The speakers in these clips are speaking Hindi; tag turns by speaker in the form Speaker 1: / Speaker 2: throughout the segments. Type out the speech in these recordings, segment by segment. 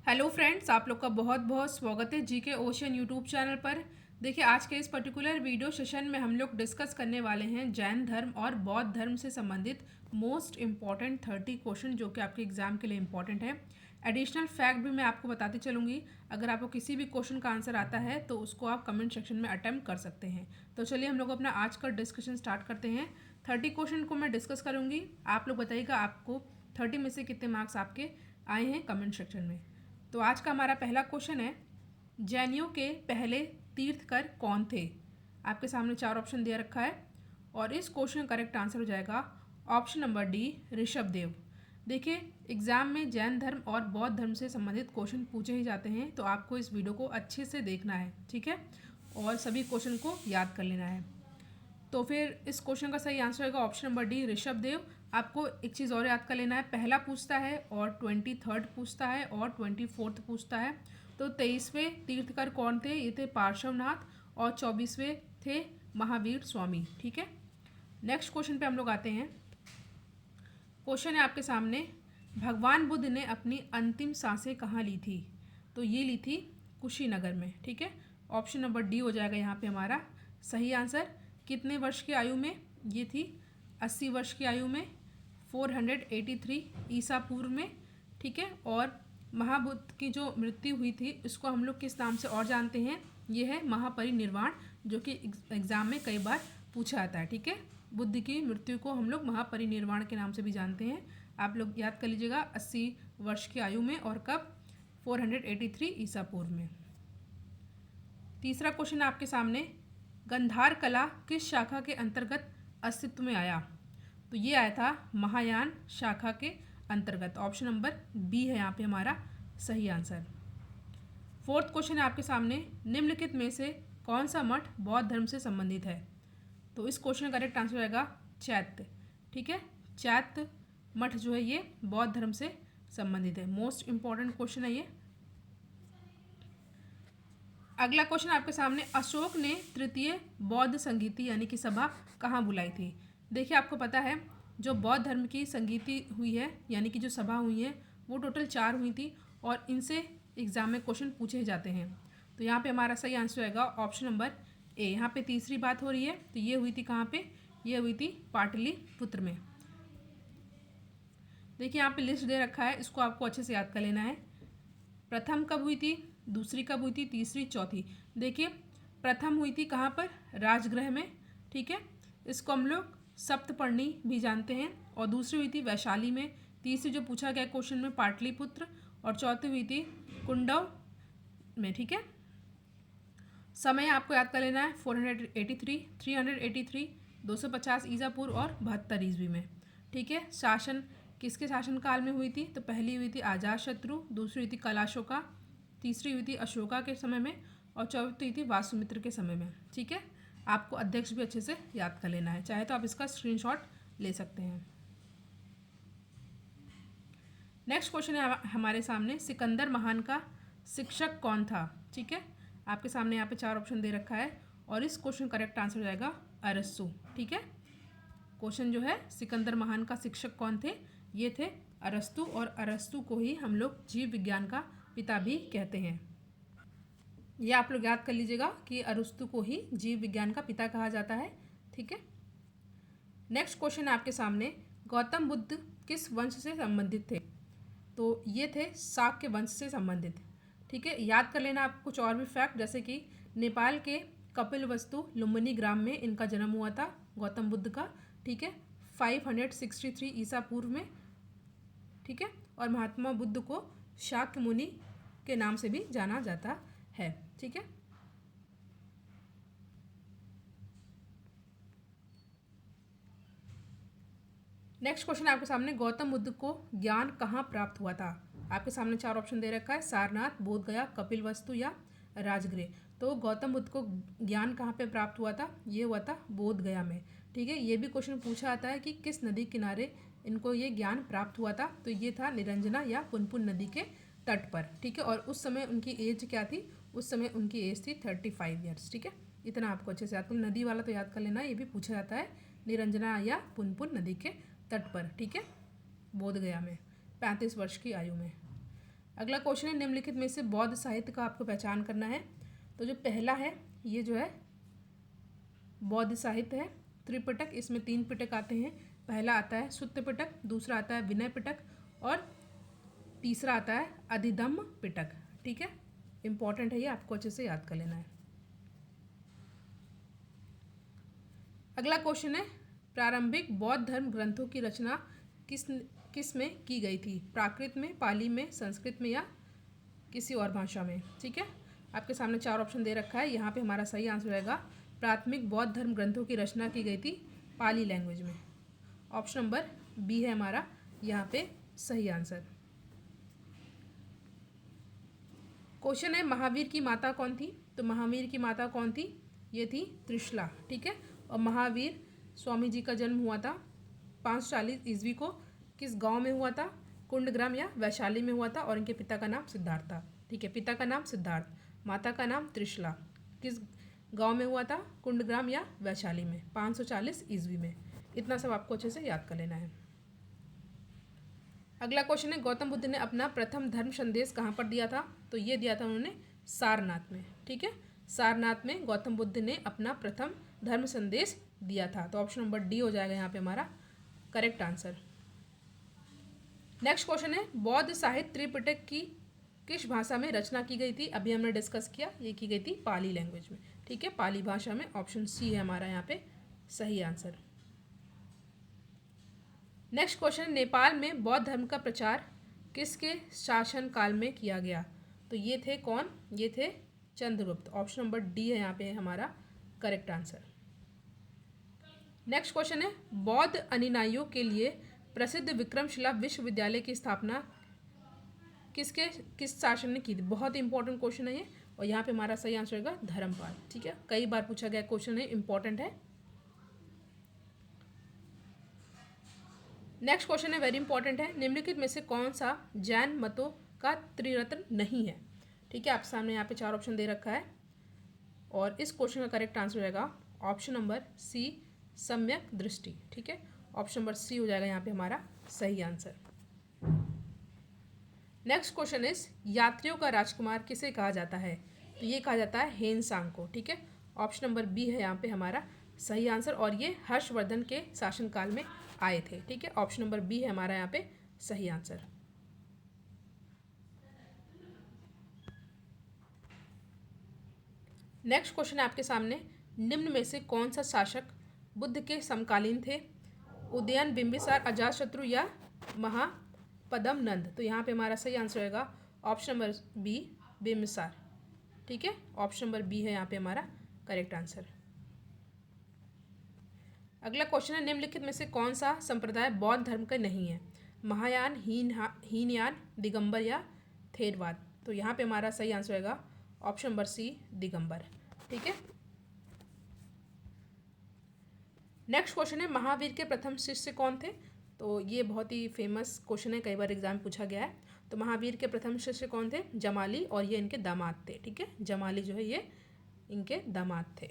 Speaker 1: हेलो फ्रेंड्स, आप लोग का बहुत बहुत स्वागत है जी के ओशन यूट्यूब चैनल पर। देखिए, आज के इस पर्टिकुलर वीडियो सेशन में हम लोग डिस्कस करने वाले हैं जैन धर्म और बौद्ध धर्म से संबंधित मोस्ट इम्पॉर्टेंट 30 क्वेश्चन जो कि आपके एग्जाम के लिए इम्पॉर्टेंट है। एडिशनल फैक्ट भी मैं आपको बताती चलूँगी। अगर आपको किसी भी क्वेश्चन का आंसर आता है तो उसको आप कमेंट सेक्शन में अटैम्प्ट कर सकते हैं। तो चलिए हम लोग अपना आज का डिस्कशन स्टार्ट करते हैं। 30 क्वेश्चन को मैं डिस्कस करूँगी। आप लोग बताइएगा आपको 30 में से कितने मार्क्स आपके आए हैं कमेंट सेक्शन में। तो आज का हमारा पहला क्वेश्चन है, जैनियों के पहले तीर्थकर कौन थे। आपके सामने 4 ऑप्शन दिया रखा है और इस क्वेश्चन का करेक्ट आंसर हो जाएगा ऑप्शन नंबर डी, ऋषभदेव। देखिए, एग्जाम में जैन धर्म और बौद्ध धर्म से संबंधित क्वेश्चन पूछे ही जाते हैं, तो आपको इस वीडियो को अच्छे से देखना है, ठीक है, और सभी क्वेश्चन को याद कर लेना है। तो फिर इस क्वेश्चन का सही आंसर होगा ऑप्शन नंबर डी, ऋषभदेव। आपको एक चीज़ और याद कर लेना है, पहला पूछता है और 23 पूछता है और 24 पूछता है। तो 23वें तीर्थकर कौन थे, ये थे पार्श्वनाथ, और 24वें थे महावीर स्वामी, ठीक है। नेक्स्ट क्वेश्चन पे हम लोग आते हैं। क्वेश्चन है आपके सामने, भगवान बुद्ध ने अपनी अंतिम सांसें कहाँ ली थी। तो ये ली थी कुशीनगर में, ठीक है। ऑप्शन नंबर डी हो जाएगा यहाँ पे हमारा सही आंसर। कितने वर्ष की आयु में, ये थी 80 वर्ष की आयु में, 483 ईसा पूर्व में, ठीक है। और महाबुद्ध की जो मृत्यु हुई थी इसको हम लोग किस नाम से और जानते हैं, ये है महापरिनिर्वाण, जो कि एग्ज़ाम में कई बार पूछा जाता है, ठीक है। बुद्ध की मृत्यु को हम लोग महापरिनिर्वाण के नाम से भी जानते हैं। आप लोग याद कर लीजिएगा, 80 वर्ष की आयु में, और कब, 483 ईसा पूर्व में। तीसरा क्वेश्चन आपके सामने, गंधार कला किस शाखा के अंतर्गत अस्तित्व में आया। तो ये आया था महायान शाखा के अंतर्गत। ऑप्शन नंबर बी है यहाँ पे हमारा सही आंसर। फोर्थ क्वेश्चन है आपके सामने, निम्नलिखित में से कौन सा मठ बौद्ध धर्म से संबंधित है। तो इस क्वेश्चन का करेक्ट आंसर आएगा चैत्य, ठीक है। चैत्य मठ जो है ये बौद्ध धर्म से संबंधित है। मोस्ट इंपॉर्टेंट क्वेश्चन है ये। अगला क्वेश्चन आपके सामने, अशोक ने तृतीय बौद्ध संगीति यानी कि सभा कहाँ बुलाई थी। देखिए, आपको पता है जो बौद्ध धर्म की संगीति हुई है यानी कि जो सभा हुई है वो टोटल 4 हुई थी, और इनसे एग्जाम में क्वेश्चन पूछे जाते हैं। तो यहाँ पे हमारा सही आंसर आएगा ऑप्शन नंबर ए। यहाँ पे तीसरी बात हो रही है, तो ये हुई थी कहाँ पे, ये हुई थी पाटलिपुत्र में। देखिए, यहाँ पे लिस्ट दे रखा है, इसको आपको अच्छे से याद कर लेना है। प्रथम कब हुई थी, दूसरी कब हुई थी, तीसरी, चौथी। देखिए, प्रथम हुई थी कहाँ पर, राजगृह में, ठीक है। इसको हम लोग सप्तपर्णी भी जानते हैं। और दूसरी हुई थी वैशाली में, तीसरी जो पूछा गया क्वेश्चन में पाटलिपुत्र, और चौथी हुई थी कुंडव में, ठीक है। समय आपको याद कर लेना है, 483, 383, 250 ईसा पूर्व और 72 ईस्वी में, ठीक है। शासन किसके शासनकाल में हुई थी, तो पहली हुई थी अजातशत्रु, दूसरी हुई थी कलाशोका, तीसरी हुई थी अशोका के समय में, और चौथी हुई थी वासुमित्र के समय में, ठीक है। आपको अध्यक्ष भी अच्छे से याद कर लेना है, चाहे तो आप इसका स्क्रीनशॉट ले सकते हैं। नेक्स्ट क्वेश्चन है हमारे सामने, सिकंदर महान का शिक्षक कौन था, ठीक है। आपके सामने यहाँ पे 4 ऑप्शन दे रखा है, और इस क्वेश्चन करेक्ट आंसर हो जाएगा अरस्तु, ठीक है। क्वेश्चन जो है, सिकंदर महान का शिक्षक कौन थे, ये थे अरस्तु, और अरस्तु को ही हम लोग जीव विज्ञान का पिता भी कहते हैं। ये आप लोग याद कर लीजिएगा कि अरस्तु को ही जीव विज्ञान का पिता कहा जाता है, ठीक है। नेक्स्ट क्वेश्चन आपके सामने, गौतम बुद्ध किस वंश से संबंधित थे। तो ये थे शाक्य वंश से संबंधित, ठीक है। याद कर लेना आप कुछ और भी फैक्ट, जैसे कि नेपाल के कपिलवस्तु लुम्बिनी ग्राम में इनका जन्म हुआ था गौतम बुद्ध का, ठीक है, 563 ईसा पूर्व में, ठीक है। और महात्मा बुद्ध को शाक्य मुनि के नाम से भी जाना जाता है, ठीक है। नेक्स्ट क्वेश्चन आपके सामने, गौतम बुद्ध को ज्ञान कहाँ प्राप्त हुआ था। आपके सामने 4 ऑप्शन दे रखा है, सारनाथ, बोधगया, कपिलवस्तु या राजगृह। तो गौतम बुद्ध को ज्ञान कहाँ पे प्राप्त हुआ था, ये हुआ था बोधगया में, ठीक है। ये भी क्वेश्चन पूछा आता है कि किस नदी किनारे इनको ये ज्ञान प्राप्त हुआ था। तो ये था निरंजना या पुनपुन नदी के तट पर, ठीक है। और उस समय उनकी एज क्या थी, उस समय उनकी एज थी 35 ईयर्स, ठीक है। इतना आपको अच्छे से याद कर, नदी वाला तो याद कर लेना, ये भी पूछा जाता है निरंजना या पुनपुन नदी के तट पर, ठीक है, बोधगया में, 35 वर्ष की आयु में। अगला क्वेश्चन है निम्नलिखित में से बौद्ध साहित्य का आपको पहचान करना है। तो जो पहला है ये जो है बौद्ध साहित्य है त्रिपिटक। इसमें 3 पिटक आते हैं। पहला आता है सुत्त पिटक, दूसरा आता है विनय पिटक और तीसरा आता है अधिधम्म पिटक। ठीक है, इंपॉर्टेंट है ये, आपको अच्छे से याद कर लेना है। अगला क्वेश्चन है प्रारंभिक बौद्ध धर्म ग्रंथों की रचना किस में की गई थी? प्राकृत में, पाली में, संस्कृत में या किसी और भाषा में? ठीक है, आपके सामने 4 ऑप्शन दे रखा है। यहाँ पे हमारा सही आंसर रहेगा प्राथमिक बौद्ध धर्म ग्रंथों की रचना की गई थी पाली लैंग्वेज में। ऑप्शन नंबर बी है हमारा यहाँ पे सही आंसर। क्वेश्चन है महावीर की माता कौन थी? तो महावीर की माता कौन थी? ये थी त्रिशला। ठीक है, और महावीर स्वामी जी का जन्म हुआ था 540 ईस्वी को। किस गांव में हुआ था? कुंडग्राम या वैशाली में हुआ था। और इनके पिता का नाम सिद्धार्थ था। ठीक है, पिता का नाम सिद्धार्थ, माता का नाम त्रिशला। किस गांव में हुआ था? कुंडग्राम या वैशाली में 540 ईस्वी में। इतना सब आपको अच्छे से याद कर लेना है। अगला क्वेश्चन है गौतम बुद्ध ने अपना प्रथम धर्म संदेश कहाँ पर दिया था? तो ये दिया था उन्होंने सारनाथ में। ठीक है, सारनाथ में गौतम बुद्ध ने अपना प्रथम धर्म संदेश दिया था। तो ऑप्शन नंबर डी हो जाएगा यहाँ पे हमारा करेक्ट आंसर। नेक्स्ट क्वेश्चन है बौद्ध साहित्य त्रिपिटक की किस भाषा में रचना की गई थी? अभी हमने डिस्कस किया, ये की गई थी पाली लैंग्वेज में। ठीक है, पाली भाषा में। ऑप्शन सी है हमारा यहाँ पे सही आंसर। नेक्स्ट क्वेश्चन, नेपाल में बौद्ध धर्म का प्रचार किसके शासन काल में किया गया? तो ये थे कौन? ये थे चंद्रगुप्त। ऑप्शन नंबर डी है यहाँ पे हमारा करेक्ट आंसर। नेक्स्ट क्वेश्चन है बौद्ध अनुयायियों के लिए प्रसिद्ध विक्रमशिला विश्वविद्यालय की स्थापना किस शासन ने की थी? बहुत इंपॉर्टेंट क्वेश्चन है ये, और यहाँ पे हमारा सही आंसर होगा धर्मपाल। ठीक है, कई बार पूछा गया क्वेश्चन है, इंपॉर्टेंट है। नेक्स्ट क्वेश्चन है वेरी इंपॉर्टेंट है, निम्नलिखित में से कौन सा जैन मतों का त्रिरत्न नहीं है? ठीक है, आप सामने यहाँ पे 4 ऑप्शन दे रखा है, और इस क्वेश्चन का करेक्ट आंसर रहेगा ऑप्शन नंबर सी सम्यक दृष्टि। ठीक है, ऑप्शन नंबर सी हो जाएगा यहाँ पे हमारा सही आंसर। नेक्स्ट क्वेश्चन इज यात्रियों का राजकुमार किसे कहा जाता है? तो ये कहा जाता है हेनसांग को। ठीक है, ऑप्शन नंबर बी है यहाँ पे हमारा सही आंसर, और ये हर्षवर्धन के शासनकाल में आए थे। ठीक है, ऑप्शन नंबर बी है हमारा यहाँ पे सही आंसर। नेक्स्ट क्वेश्चन है आपके सामने, निम्न में से कौन सा शासक बुद्ध के समकालीन थे? उदयन, बिंबिसार, अजातशत्रु या महापद्म नंद? तो यहाँ पे हमारा सही आंसर रहेगा ऑप्शन नंबर बी बिंबिसार। ठीक है, ऑप्शन नंबर बी है यहाँ पे हमारा करेक्ट आंसर। अगला क्वेश्चन है निम्नलिखित में से कौन सा संप्रदाय बौद्ध धर्म का नहीं है? महायान, हीनयान, दिगंबर या थेरवाद? तो यहाँ पे हमारा सही आंसर रहेगा ऑप्शन नंबर सी दिगंबर। ठीक है, नेक्स्ट क्वेश्चन है महावीर के प्रथम शिष्य कौन थे? तो ये बहुत ही फेमस क्वेश्चन है, कई बार एग्जाम पूछा गया है। तो महावीर के प्रथम शिष्य कौन थे? जमाली, और ये इनके दामाद थे। ठीक है, जमाली जो है ये इनके दामाद थे।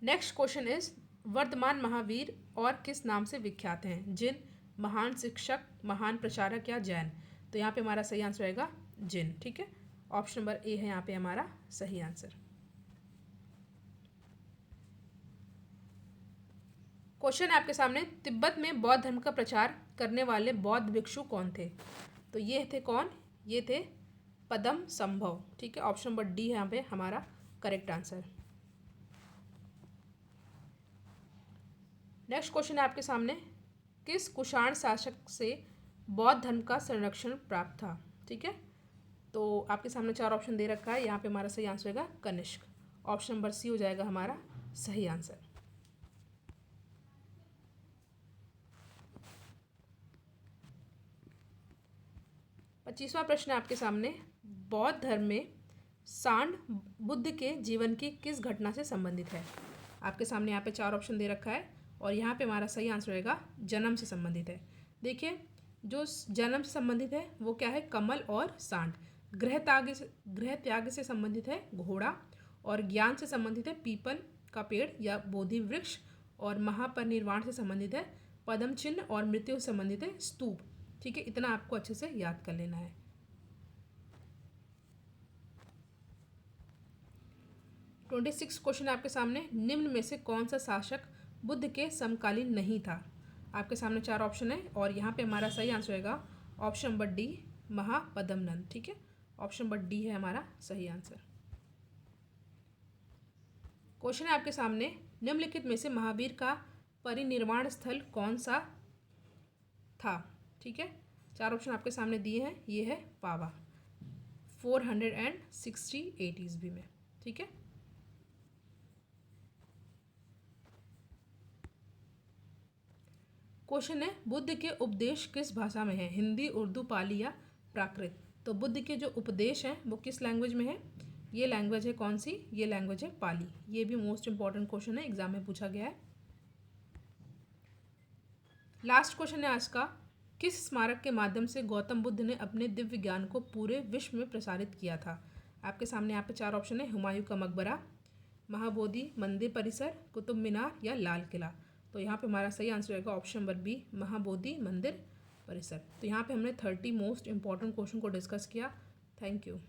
Speaker 1: नेक्स्ट क्वेश्चन इज वर्तमान महावीर और किस नाम से विख्यात हैं? जिन, महान शिक्षक, महान प्रचारक या जैन? तो यहाँ पे हमारा सही आंसर रहेगा जिन। ठीक है, ऑप्शन नंबर ए है यहाँ पे हमारा सही आंसर। क्वेश्चन है आपके सामने, तिब्बत में बौद्ध धर्म का प्रचार करने वाले बौद्ध भिक्षु कौन थे? तो ये थे कौन? ये थे पद्म संभव। ठीक है, ऑप्शन नंबर डी है यहाँ पे हमारा करेक्ट आंसर। नेक्स्ट क्वेश्चन है आपके सामने, किस कुषाण शासक से बौद्ध धर्म का संरक्षण प्राप्त था? ठीक है, तो आपके सामने 4 ऑप्शन दे रखा है, यहाँ पे हमारा सही आंसर होगा कनिष्क। ऑप्शन नंबर सी हो जाएगा हमारा सही आंसर। 25वां प्रश्न है आपके सामने, बौद्ध धर्म में सांड बुद्ध के जीवन की किस घटना से संबंधित है? आपके सामने यहाँ पे 4 ऑप्शन दे रखा है, और यहाँ पे हमारा सही आंसर रहेगा जन्म से संबंधित है। देखिए, जो जन्म से संबंधित है वो क्या है? कमल और सांड। गृह त्याग से संबंधित है घोड़ा, और ज्ञान से संबंधित है पीपल का पेड़ या बोधि वृक्ष, और महापरिनिर्वाण से संबंधित है पद्म चिन्ह, और मृत्यु से संबंधित है स्तूप। ठीक है, इतना आपको अच्छे से याद कर लेना है। ट्वेंटी सिक्स क्वेश्चन आपके सामने, निम्न में से कौन सा शासक बुद्ध के समकालीन नहीं था? आपके सामने चार ऑप्शन है और यहाँ पे हमारा सही आंसर होगा ऑप्शन नंबर डी, महापद्मनंद। ठीक है, ऑप्शन नंबर डी है हमारा सही आंसर। क्वेश्चन है आपके सामने, निम्नलिखित में से महावीर का परिनिर्वाण स्थल कौन सा था? ठीक है, चार ऑप्शन आपके सामने दिए हैं, ये है पावा, 468 ईस्वी में। ठीक है, क्वेश्चन है, बुद्ध के उपदेश किस भाषा में है? हिंदी, उर्दू, पाली या प्राकृत? तो बुद्ध के जो उपदेश हैं वो किस लैंग्वेज में है? ये लैंग्वेज है कौन सी? ये लैंग्वेज है पाली। ये भी मोस्ट इंपॉर्टेंट क्वेश्चन है, एग्जाम में पूछा गया है। लास्ट क्वेश्चन है आज का, किस स्मारक के माध्यम से गौतम बुद्ध ने अपने दिव्य ज्ञान को पूरे विश्व में प्रसारित किया था? आपके सामने यहाँ पे चार ऑप्शन है, हुमायूं का मकबरा, महाबोधि मंदिर परिसर, कुतुब मीनार या लाल किला। तो यहाँ पे हमारा सही आंसर रहेगा ऑप्शन नंबर बी, महाबोधि मंदिर परिसर। तो यहाँ पे हमने 30 मोस्ट इंपॉर्टेंट क्वेश्चन को डिस्कस किया। Thank you.